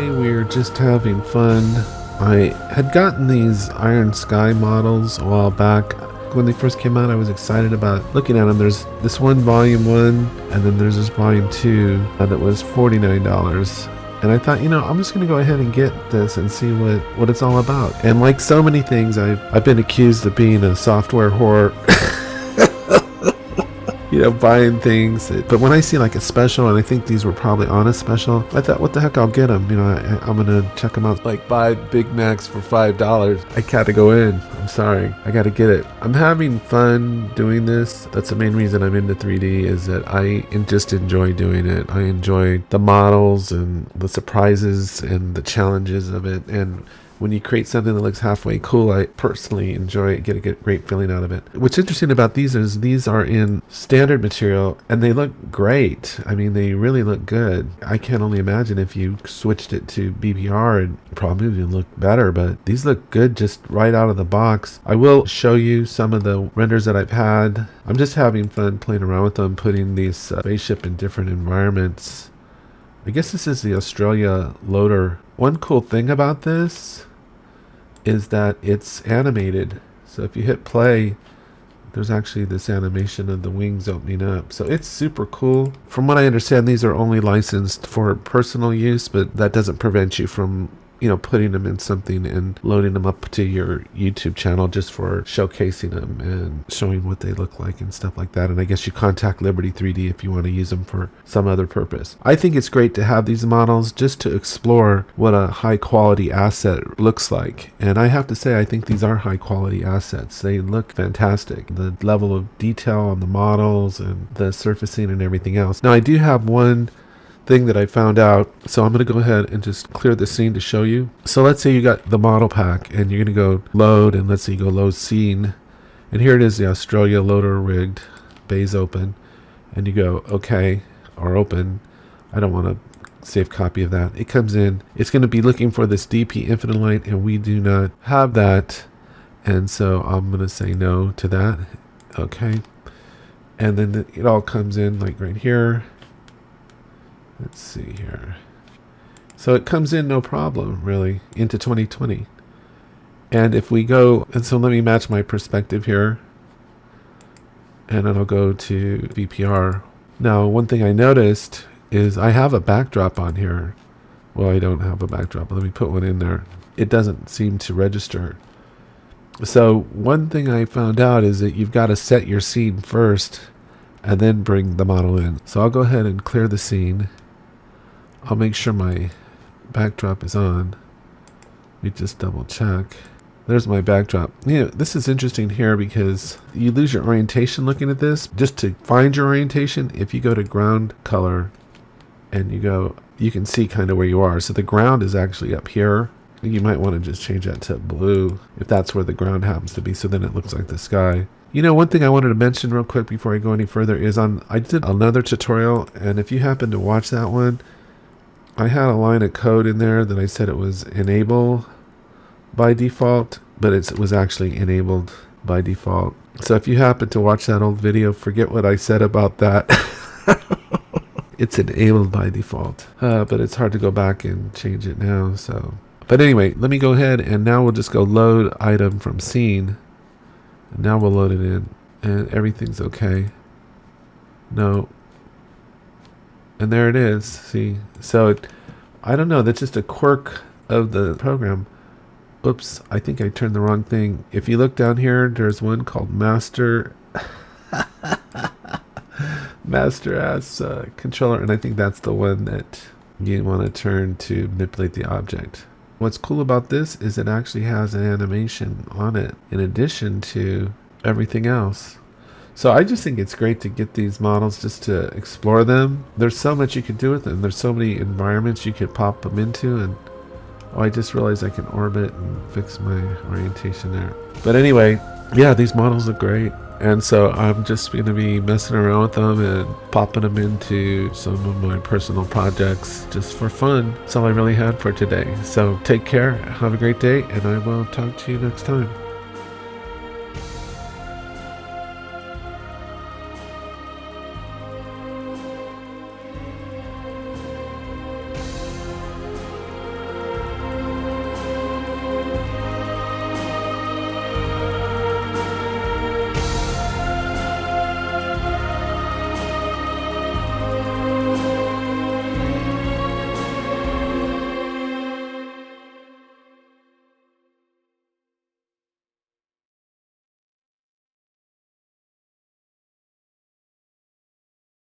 Today we're just having fun. I had gotten these Iron Sky models a while back. When they first came out, I was excited about looking at them. There's this one Volume 1, and then there's this Volume 2 that was $49. And I thought, I'm just going to go ahead and get this and see what it's all about. And like so many things, I've been accused of being a software whore. Buying things. But when I see like a special, and I think these were probably on a special, I thought, what the heck, I'll get them. I'm going to check them out. Like 5 Big Macs for $5. I gotta go in. I'm sorry. I gotta get it. I'm having fun doing this. That's the main reason I'm into 3D, is that I just enjoy doing it. I enjoy the models and the surprises and the challenges of it. And when you create something that looks halfway cool, I personally enjoy it, get a great feeling out of it. What's interesting about these is these are in standard material and they look great. I mean, they really look good. I can only imagine if you switched it to BPR, it probably would look better, but these look good just right out of the box. I will show you some of the renders that I've had. I'm just having fun playing around with them, putting these spaceship in different environments. I guess this is the Australia loader. One cool thing about this is that it's animated. So if you hit play, there's actually this animation of the wings opening up. So it's super cool. From what I understand, these are only licensed for personal use, but that doesn't prevent you from putting them in something and loading them up to your YouTube channel just for showcasing them and showing what they look like and stuff like that. And I guess you contact Liberty 3D if you want to use them for some other purpose. I think it's great to have these models just to explore what a high quality asset looks like. And I have to say, I think these are high quality assets. They look fantastic. The level of detail on the models and the surfacing and everything else. Now I do have one thing that I found out, so I'm going to go ahead and just clear the scene to show you. So let's say you got the model pack and you're going to go load, and let's say you go load scene, and here it is, the Australia loader rigged, bays open, and you go okay or open. I don't want to save copy of that. It comes in, it's going to be looking for this DP infinite light, and we do not have that, and so I'm going to say no to that. Okay, and then it all comes in like right here. Let's see here. So it comes in no problem, really, into 2020. And if we go, and so let me match my perspective here. And then I'll go to VPR. Now, one thing I noticed is I have a backdrop on here. Well, I don't have a backdrop, but let me put one in there. It doesn't seem to register. So one thing I found out is that you've got to set your scene first and then bring the model in. So I'll go ahead and clear the scene. I'll make sure my backdrop is on. Let me just double check. There's my backdrop. This is interesting here because you lose your orientation looking at this. Just to find your orientation, if you go to ground color and you can see kind of where you are. So the ground is actually up here. You might want to just change that to blue if that's where the ground happens to be, so then it looks like the sky. One thing I wanted to mention real quick before I go any further is I did another tutorial, and if you happen to watch that one, I had a line of code in there that I said it was enable by default, but it was actually enabled by default. So if you happen to watch that old video, forget what I said about that. It's enabled by default, but it's hard to go back and change it now. But anyway, let me go ahead, and now we'll just go load item from scene. And now we'll load it in, and everything's okay. No. And there it is. See? So I don't know. That's just a quirk of the program. Oops. I think I turned the wrong thing. If you look down here, there's one called Master Ass Controller. And I think that's the one that you want to turn to manipulate the object. What's cool about this is it actually has an animation on it in addition to everything else. So I just think it's great to get these models just to explore them. There's so much you can do with them. There's so many environments you could pop them into, and I just realized I can orbit and fix my orientation there. But anyway, yeah, these models look great. And so I'm just going to be messing around with them and popping them into some of my personal projects just for fun. That's all I really had for today. So take care, have a great day, and I will talk to you next time.